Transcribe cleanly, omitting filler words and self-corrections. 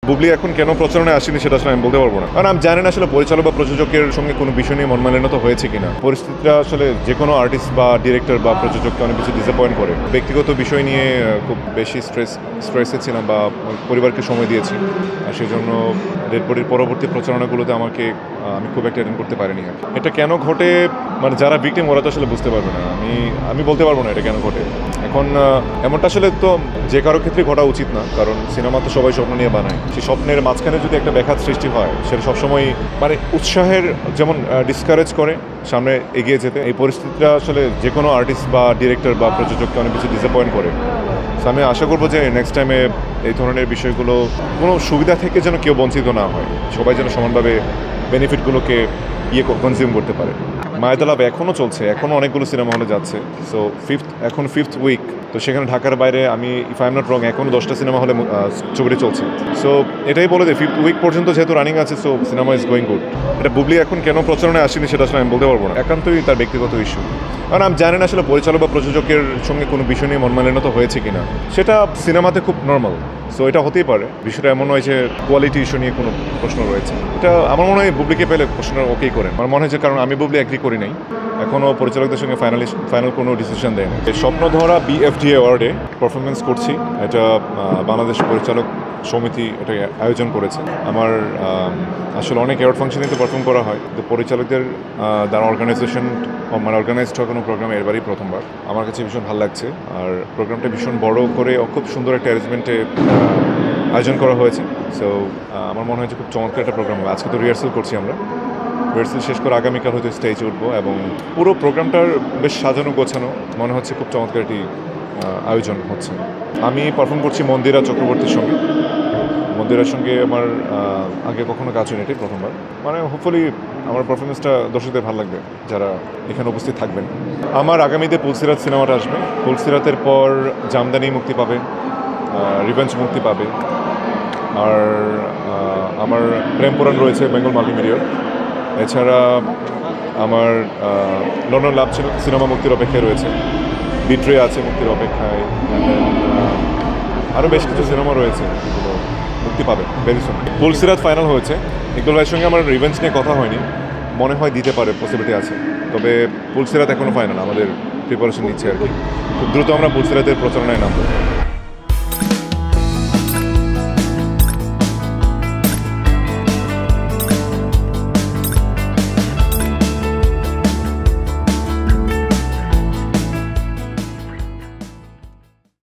বুবলি এখন কেন প্রচারণায় আসেনি সেটা আসলে আমি বলতে পারবো না, কারণ আমি জানি না আসলে পরিচালক বা প্রযোজকের সঙ্গে কোনো বিষয় নিয়ে মনমালিন্যতা হয়েছে কিনা। পরিস্থিতিটা আসলে যে কোনো আর্টিস্ট বা ডিরেক্টর বা প্রযোজককে অনেক বেশি ডিসঅ্যাপয়েন্ট করে। ব্যক্তিগত বিষয় নিয়ে খুব বেশি স্ট্রেসে ছিলাম বা পরিবারকে সময় দিয়েছি, আর সেই জন্য ডেড বডির পরবর্তী প্রচারণাগুলোতে আমি খুব একটা অ্যাটেন্ড করতে পারিনি। এটা কেন ঘটে, মানে যারা ভিকটিম ওরা তো আসলে বুঝতে পারবে না। আমি বলতে পারবো না এটা কেন ঘটে। এখন এমনটা আসলে তো যে কারো ক্ষেত্রে ঘটা উচিত না, কারণ সিনেমা তো সবাই স্বপ্ন নিয়ে বানায়। সেই স্বপ্নের মাঝখানে যদি একটা ব্যাঘাত সৃষ্টি হয়, সেটা সবসময় মানে উৎসাহের যেমন ডিসকারেজ করে সামনে এগিয়ে যেতে। এই পরিস্থিতিটা আসলে যে কোনো আর্টিস্ট বা ডিরেক্টর বা প্রযোজককে অনেক বেশি ডিসঅ্যাপয়েন্ট করে। সো আমি আশা করবো যে নেক্সট টাইমে এই ধরনের বিষয়গুলো কোনো সুবিধা থেকে যেন কেউ বঞ্চিত না হয়, সবাই যেন সমানভাবে বেনিফিটগুলোকে কনজিউম করতে পারে। মায়াদা লাভ এখনও চলছে, এখনও অনেকগুলো সিনেমা হলে যাচ্ছে। সো ফিফথ উইক, তো সেখানে ঢাকার বাইরে আমি if I am not wrong এখনও 10টা সিনেমা হলে ছবিটি চলছে। সো এটাই বলে দেয় 5th উইক পর্যন্ত যেহেতু রানিং আছে, so cinema is going good. এটা বুবলি এখন কেন প্রচারণায় আসেনি সেটা আসলে আমি বলতে পারবো না, একান্তই তার ব্যক্তিগত ইস্যু। কারণ আমি জানি না আসলে পরিচালক বা প্রযোজকের সঙ্গে কোনো বিষয় নিয়ে মনমালিন্যতা হয়েছে কিনা। সেটা সিনেমাতে খুব নর্মাল, সো এটা হতেই পারে। বিষয়টা এমন নয় যে কোয়ালিটি ইস্যু নিয়ে কোনো প্রশ্ন রয়েছে। এটা আমার মনে হয় বুবলিকে পেলে প্রশ্ন ওকেই করেন। আমার মনে হয় যে, কারণ আমি বুবলি এগ্রি করি নাই, এখনও পরিচালকদের সঙ্গে ফাইনাল কোনো ডিসিশন দেয় না। স্বপ্নধরা BFDA অ্যাওয়ার্ডে পারফরমেন্স করছি, এটা বাংলাদেশ পরিচালক সমিতি এটা আয়োজন করেছে। আমার আসলে অনেক অ্যাওয়ার্ড ফাংশনেতে পারফর্ম করা হয়, তো পরিচালকদের দ্বারা অর্গানাইজড হওয়া কোনো প্রোগ্রাম এরবারই প্রথমবার। আমার কাছে ভীষণ ভালো লাগছে, আর প্রোগ্রামটা ভীষণ বড় করে খুব সুন্দর একটা অ্যারেঞ্জমেন্টে আয়োজন করা হয়েছে। সো আমার মনে হয় যে খুব চমৎকার একটা প্রোগ্রাম হবে। আজকে তো রিহার্সাল করছি আমরা, রিহার্সাল শেষ করে আগামীকাল হয়তো স্টেজে উঠবো, এবং পুরো প্রোগ্রামটার বেশ সাজানো গোছানো মনে হচ্ছে, খুব চমৎকার একটি আয়োজন হচ্ছে। আমি পারফর্ম করছি মন্দিরা চক্রবর্তীর সঙ্গে। মন্দিরার সঙ্গে আমার আগে কখনো কাজ হয়নি, এটাই প্রথমবার। মানে হোপফুলি আমার পারফরমেন্সটা দর্শকদের ভালো লাগবে যারা এখানে উপস্থিত থাকবেন। আমার আগামীতে পুলসিরাত সিনেমাটা আসবে, পুলসিরাতের পর জামদানি মুক্তি পাবে, রিভেঞ্জ মুক্তি পাবে, আর আমার প্রেমপুরাণ রয়েছে বেঙ্গল মাল্টিমিডিয়ার। এছাড়া আমার লন্ডন লাভ সিনেমা মুক্তির অপেক্ষায় রয়েছে, বিট্রে আছে মুক্তির অপেক্ষায়, আরও বেশ কিছু সিনেমা রয়েছে যেগুলো মুক্তি পাবে ভেরি সুন। পুলসিরাত ফাইনাল হয়েছে, ইকবাল ভাইয়ের সঙ্গে আমার রিভেঞ্জ নিয়ে কথা হয়নি, মনে হয় দিতে পারে, পসিবিলিটি আছে। তবে পুলসিরাত এখনও ফাইনাল, আমাদের প্রিপারেশন নিচ্ছে আর কি। খুব দ্রুত আমরা পুলসিরাতের প্রচারণায় নামবো।